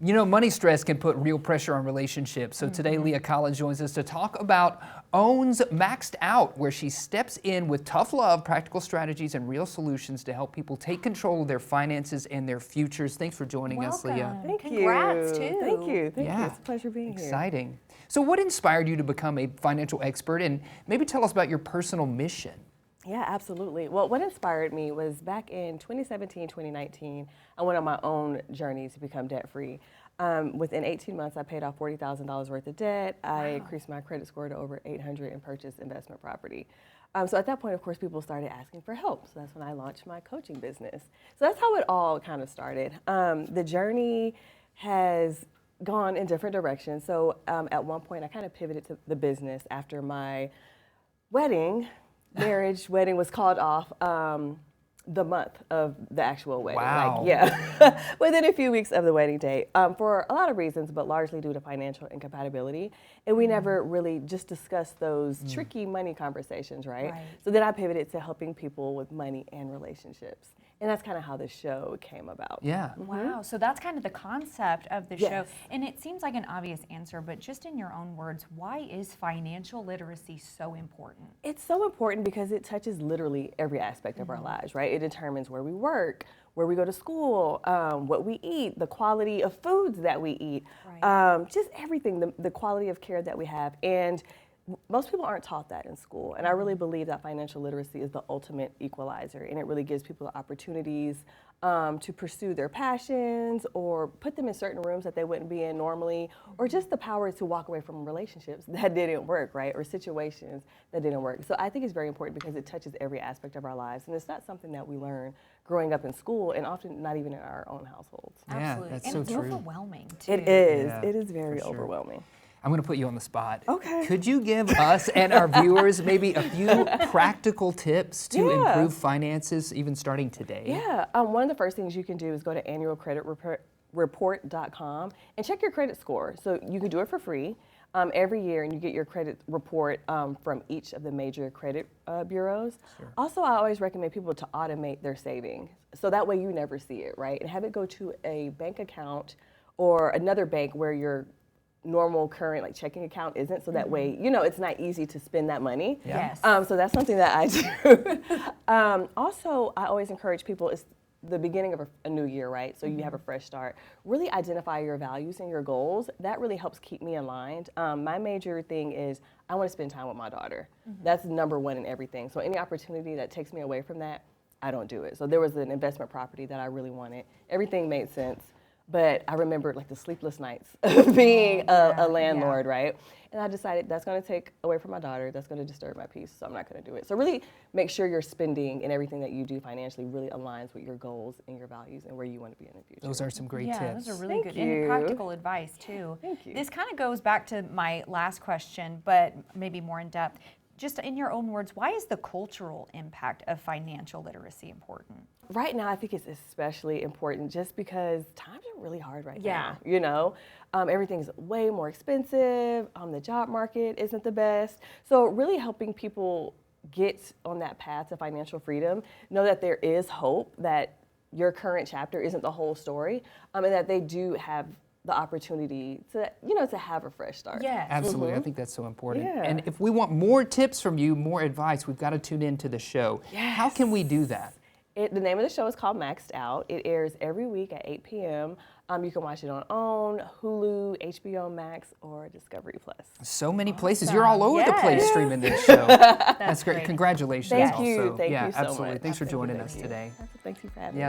You know, money stress can put real pressure on relationships. So today, Leah Collins joins us to talk about Owns Maxed Out, where she steps in with tough love, practical strategies, and real solutions to help people take control of their finances and their futures. Thanks for joining us, Leah. Thank Congrats, you. too. Thank you. Thank Yeah. you. It's a pleasure being here. Exciting. So what inspired you to become a financial expert, and maybe tell us about your personal mission? Yeah, absolutely. Well, what inspired me was back in 2017, 2019, I went on my own journey to become debt-free. Within 18 months, I paid off $40,000 worth of debt. I increased my credit score to over 800 and purchased investment property. So at that point, of course, people started asking for help. So that's when I launched my coaching business. So that's how it all kind of started. The journey has gone in different directions. So at one point, I kind of pivoted to the business after my wedding was called off the month of the actual wedding. Wow. Like, yeah, within a few weeks of the wedding date, for a lot of reasons, but largely due to financial incompatibility. And we never really just discussed those tricky money conversations, right? So then I pivoted to helping people with money and relationships. And that's kind of how the show came about. Yeah. Wow, so that's kind of the concept of the Yes. show. And it seems like an obvious answer, but just in your own words, why is financial literacy so important? It's so important because it touches literally every aspect of our lives, right? It determines where we work, where we go to school, what we eat, the quality of foods that we eat, just everything, the quality of care that we have. And most people aren't taught that in school. And I really believe that financial literacy is the ultimate equalizer. And it really gives people the opportunities to pursue their passions or put them in certain rooms that they wouldn't be in normally, or just the power to walk away from relationships that didn't work, right? Or situations that didn't work. So I think it's very important because it touches every aspect of our lives. And it's not something that we learn growing up in school and often not even in our own households. Yeah, Absolutely. that's and so it's true. overwhelming, too. It is. Yeah, It is very for sure. overwhelming. I'm going to put you on the spot. Okay. Could you give us and our viewers maybe a few practical tips to improve finances, even starting today? Yeah, one of the first things you can do is go to annualcreditreport.com and check your credit score. So you can do it for free every year, and you get your credit report from each of the major credit bureaus. Sure. Also, I always recommend people to automate their savings, so that way you never see it, right? And have it go to a bank account or another bank where your normal current like checking account isn't, so that way you know it's not easy to spend that money. Yes. So that's something that I do. Also, I always encourage people, it's the beginning of a new year, right? So you have a fresh start. Really identify your values and your goals. That really helps keep me aligned. My major thing is I want to spend time with my daughter. That's number one in everything. So any opportunity that takes me away from that, I don't do it. So there was an investment property that I really wanted. Everything made sense. But I remembered like the sleepless nights of being a landlord, right? And I decided that's going to take away from my daughter. That's going to disturb my peace, so I'm not going to do it. So really make sure your spending and everything that you do financially really aligns with your goals and your values and where you want to be in the future. Those are some great tips. Yeah, those are really Thank good and you. practical advice, too. Thank you. This kind of goes back to my last question, but maybe more in depth. Just in your own words, why is the cultural impact of financial literacy important? Right now, I think it's especially important just because times are really hard right Yeah. now. You know, everything's way more expensive. The job market isn't the best. So really helping people get on that path to financial freedom, know that there is hope, that your current chapter isn't the whole story, and that they do have the opportunity to, you know, to have a fresh start. Yes. Absolutely. I think that's so important. Yeah. And if we want more tips from you, more advice, we've got to tune into the show. Yes. How can we do that? The name of the show is called Maxed Out. It airs every week at 8 p.m. You can watch it on OWN, Hulu, HBO Max, or Discovery Plus. So many places. You're all over the place Yes. streaming this show. That's great. great. Congratulations Thank also. you. Thank yeah, you so absolutely. much. Thanks for Thank you, joining thank us you. today. Thank you for having Yeah. me.